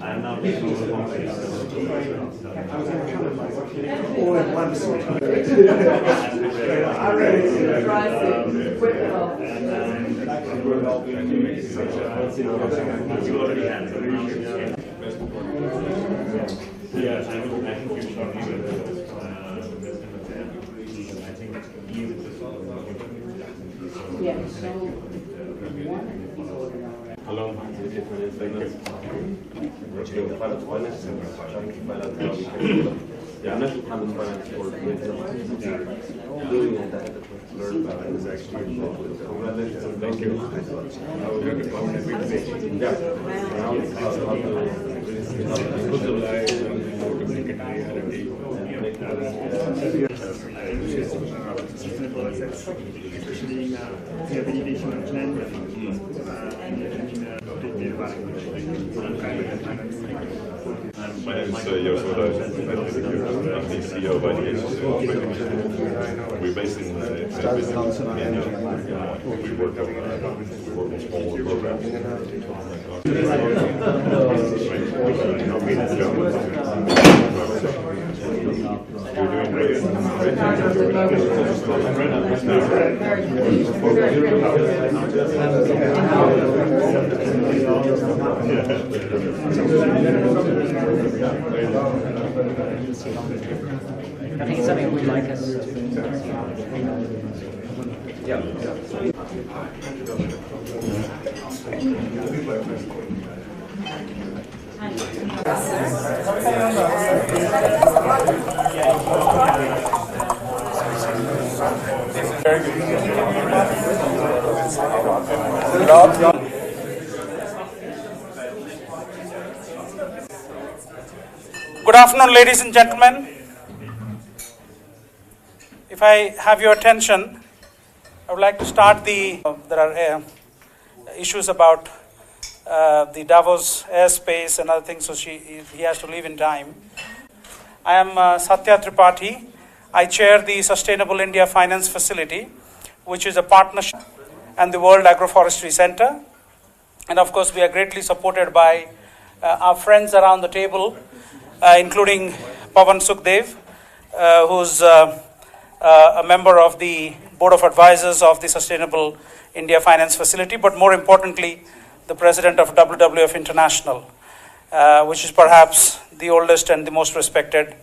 I'm now taking over the all in one sort of. Yes, I think you're talking I think Hello. Yeah, I'm not having finance for doing it. I had to learn about it. Was actually congratulations. Thank you. I will get the comment every day. Yeah. Especially rehabilitation of land My name is Josef Lokesh. I'm the CEO of Day3. We're based in India. We work on small programs. You're doing great. I think it's something we'd like us to. Yeah. Good afternoon, ladies and gentlemen. If I have your attention, I would like to start there are issues about the Davos airspace and other things, so he has to leave in time. I am Satya Tripathi. I chair the Sustainable India Finance Facility, which is a partnership and the World Agroforestry Center. And of course, we are greatly supported by our friends around the table, including Pawan Sukhdev, who's a member of the Board of Advisors of the Sustainable India Finance Facility, but more importantly, the president of WWF International, which is perhaps the oldest and the most respected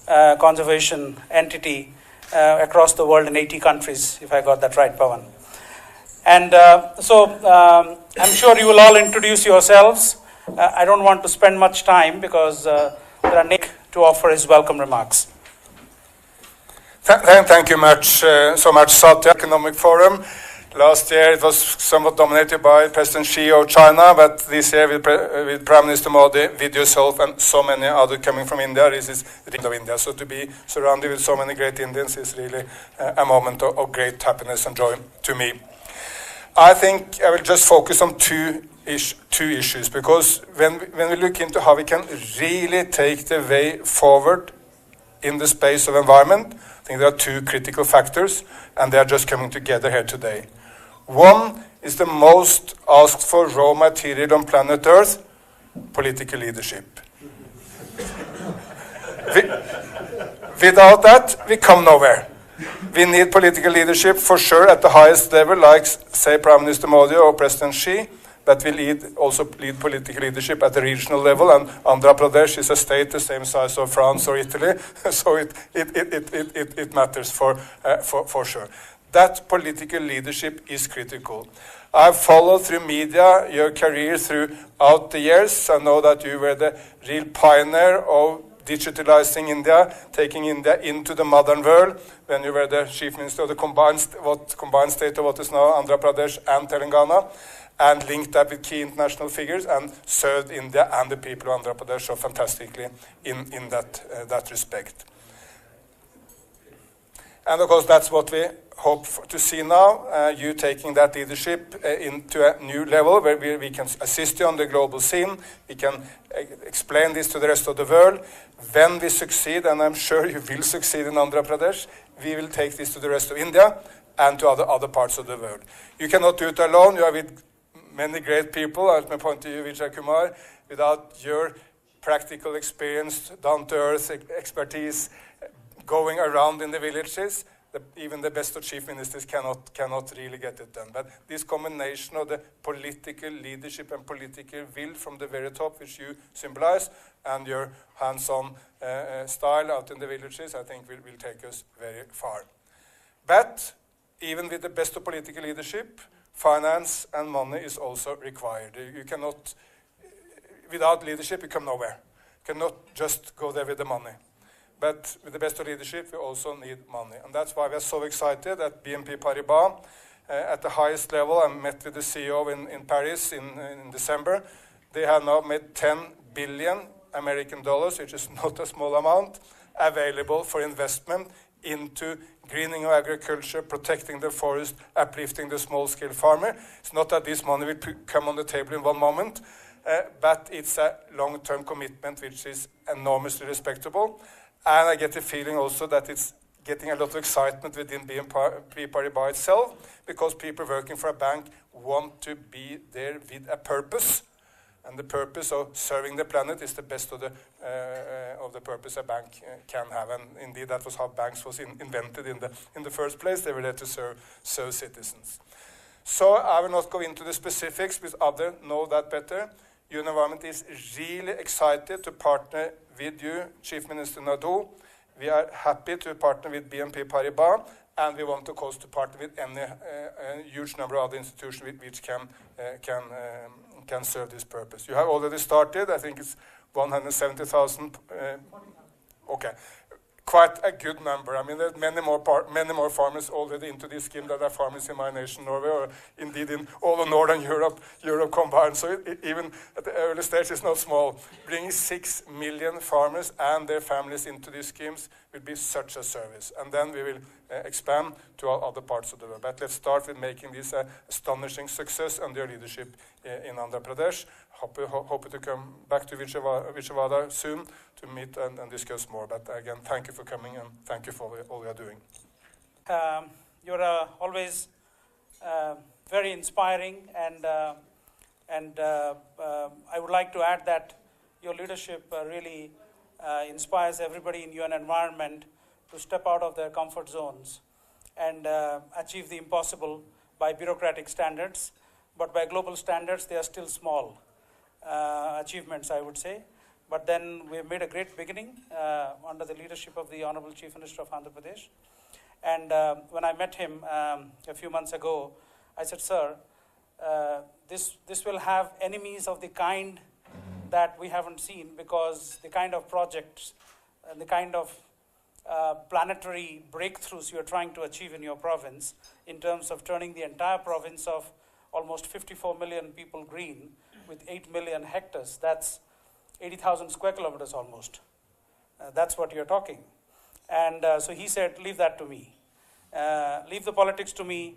conservation entity across the world in 80 countries, if I got that right, Pawan. And I'm sure you will all introduce yourselves. I don't want to spend much time because there are Nick to offer his welcome remarks. Thank you so much, Satya. Economic Forum. Last year it was somewhat dominated by President Xi of China, but this year with Prime Minister Modi, with yourself and so many others coming from India, this is the end of India. So to be surrounded with so many great Indians is really a moment of great happiness and joy to me. I think I will just focus on two issues, because when we look into how we can really take the way forward in the space of environment, I think there are two critical factors, and they are just coming together here today. One is the most asked for raw material on planet Earth: political leadership. Without that, we come nowhere. We need political leadership for sure at the highest level, like, say, Prime Minister Modi or President Xi, but we also lead political leadership at the regional level, and Andhra Pradesh is a state the same size of France or Italy, so it matters for sure. That political leadership is critical. I've followed through media your career throughout the years. I know that you were the real pioneer of digitalizing India, taking India into the modern world, when you were the chief minister of the combined state of what is now Andhra Pradesh and Telangana, and linked that with key international figures and served India and the people of Andhra Pradesh so fantastically in that respect. And of course, that's what we hope to see now, you taking that leadership into a new level where we can assist you on the global scene. We can explain this to the rest of the world. When we succeed, and I'm sure you will succeed in Andhra Pradesh, we will take this to the rest of India, and to other parts of the world. You cannot do it alone. You are with many great people. Let me point to you, Vijay Kumar. Without your practical experience, down-to-earth expertise, going around in the villages, even the best of chief ministers cannot really get it done. But this combination of the political leadership and political will from the very top, which you symbolize, and your hands-on style out in the villages, I think will take us very far. But even with the best of political leadership, finance and money is also required. You cannot, without leadership, you come nowhere. You cannot just go there with the money. But with the best of leadership, we also need money. And that's why we are so excited at BNP Paribas. At the highest level, I met with the CEO in Paris in December. They have now made 10 billion American dollars, which is not a small amount, available for investment into greening of agriculture, protecting the forest, uplifting the small-scale farmer. It's not that this money will come on the table in one moment, but it's a long-term commitment which is enormously respectable. And I get the feeling also that it's getting a lot of excitement within BNP Paribas itself, because people working for a bank want to be there with a purpose. And the purpose of serving the planet is the best of the purpose a bank can have. And indeed, that was how banks was invented in the first place. They were there to serve citizens. So I will not go into the specifics, because others know that better. Environment is really excited to partner with you, Chief Minister Naidu. We are happy to partner with BNP Paribas, and we want, of course, to partner with any huge number of other institutions which can serve this purpose. You have already started. I think it's 170,000. Okay. Quite a good number. I mean, there are many more farmers already into this scheme than are farmers in my nation, Norway, or indeed in all of Northern Europe combined. So even at the early stage, it's not small. Bringing 6 million farmers and their families into these schemes will be such a service. And then we will expand to all other parts of the world. But let's start with making this an astonishing success under your leadership in Andhra Pradesh. Hope to come back to Vijayawada soon to meet and discuss more. But again, thank you for coming, and thank you for all you are doing. You're always very inspiring, and I would like to add that your leadership really inspires everybody in UN environment to step out of their comfort zones and achieve the impossible by bureaucratic standards. But by global standards, they are still small achievements, I would say. But then we have made a great beginning under the leadership of the Honorable Chief Minister of Andhra Pradesh. And when I met him a few months ago, I said, sir, this will have enemies of the kind that we haven't seen, because the kind of projects and the kind of planetary breakthroughs you're trying to achieve in your province in terms of turning the entire province of almost 54 million people green with 8 million hectares, that's 80,000 square kilometers almost. That's what you're talking. And so he said, leave that to me. Leave the politics to me.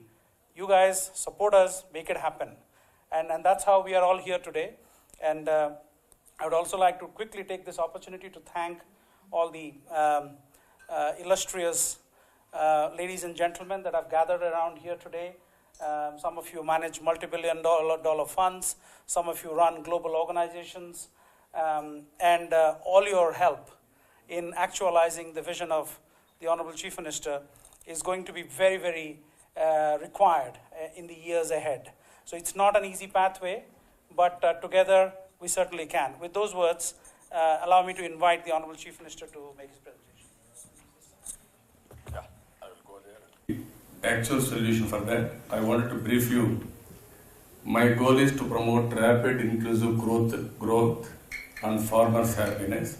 You guys support us, make it happen. And that's how we are all here today. And I would also like to quickly take this opportunity to thank all the illustrious ladies and gentlemen that have gathered around here today. Some of you manage multi-billion dollar funds. Some of you run global organizations. And all your help in actualizing the vision of the Honorable Chief Minister is going to be very, very required in the years ahead. So it's not an easy pathway, but together we certainly can. With those words, allow me to invite the Honorable Chief Minister to make his presentation. Actual solution for that, I wanted to brief you. My goal is to promote rapid inclusive growth and farmers' happiness.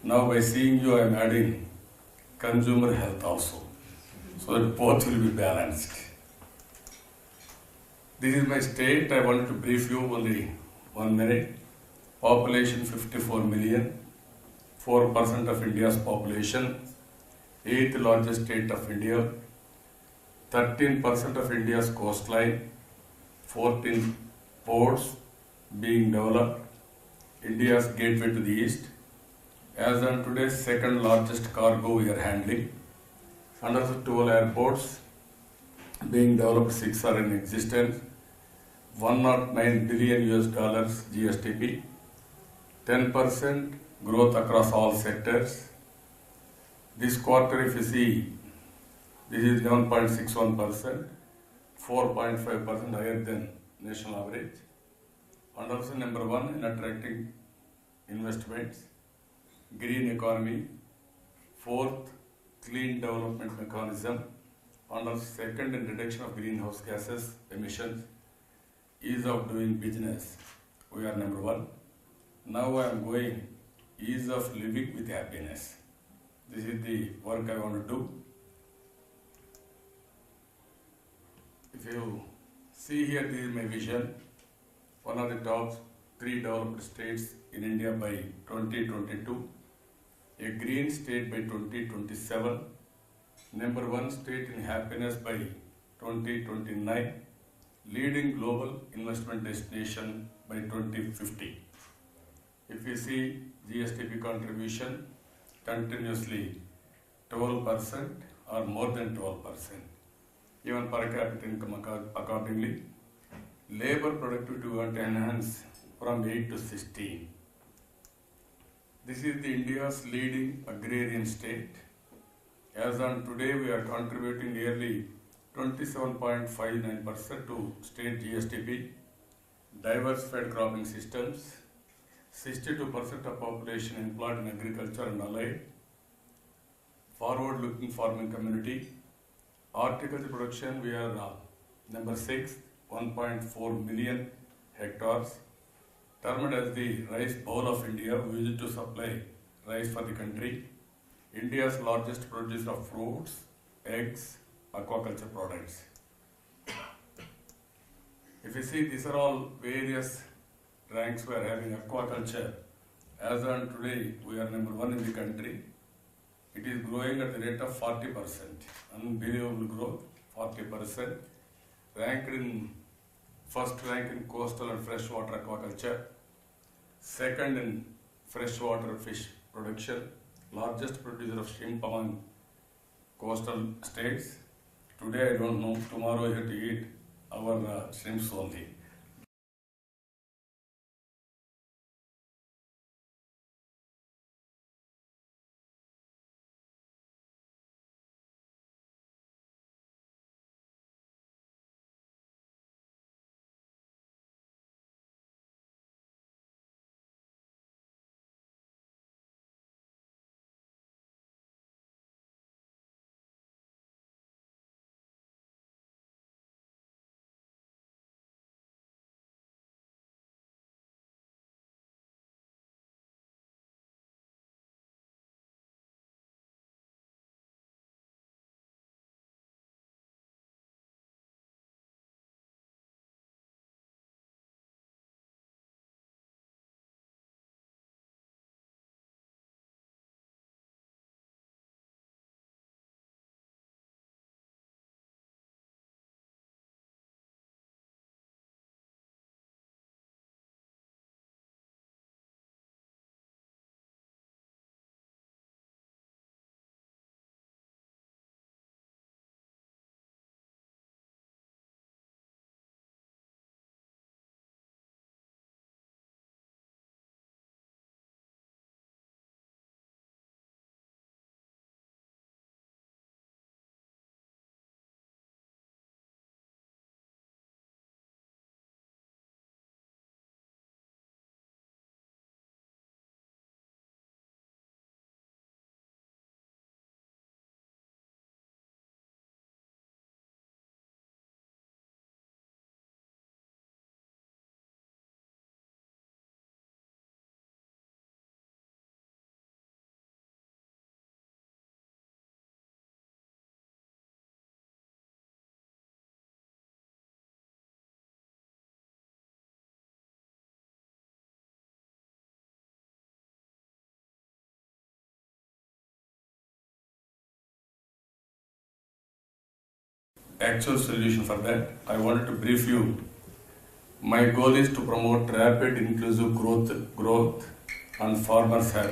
Now by seeing you, I am adding consumer health also, so that both will be balanced. This is my state. I wanted to brief you only 1 minute. Population 54 million, 4% of India's population, 8th largest state of India, 13% of India's coastline, 14 ports being developed, India's gateway to the east. As on today, second largest cargo we are handling, another 12 airports, being developed, 6 are in existence. $109 billion GSTP, 10% growth across all sectors. This quarter, if you see, this is 11.61%, 4.5% higher than national average. And also number 1 in attracting investments, green economy, 4th, clean development mechanism, and also 2nd in reduction of greenhouse gases emissions, ease of doing business. We are number 1. Now I am going ease of living with happiness. This is the work I want to do. If you see here, this is my vision. One of the top 3 developed states in India by 2022, a green state by 2027, number 1 state in happiness by 2029, leading global investment destination by 2050. If you see GSTP contribution continuously 12% or more than 12%, even per capita income accordingly. Labor productivity we want to enhance from 8 to 16. This is the India's leading agrarian state. As on today, we are contributing nearly 27.59% to state GSTP, diversified cropping systems, 62% of population employed in agriculture and allied, forward-looking farming community, horticulture production, we are number 6, 1.4 million hectares, termed as the rice bowl of India. We use it to supply rice for the country. India's largest producer of fruits, eggs, aquaculture products. If you see, these are all various ranks we are having. Aquaculture, as on today, we are number 1 in the country. It is growing at the rate of 40%. Unbelievable growth, 40%. Ranked in first rank in coastal and freshwater aquaculture. Second in freshwater fish production. Largest producer of shrimp among coastal states. Today I don't know, tomorrow I have to eat our shrimps only. Actual solution for that, I wanted to brief you. My goal is to promote rapid inclusive growth and farmers have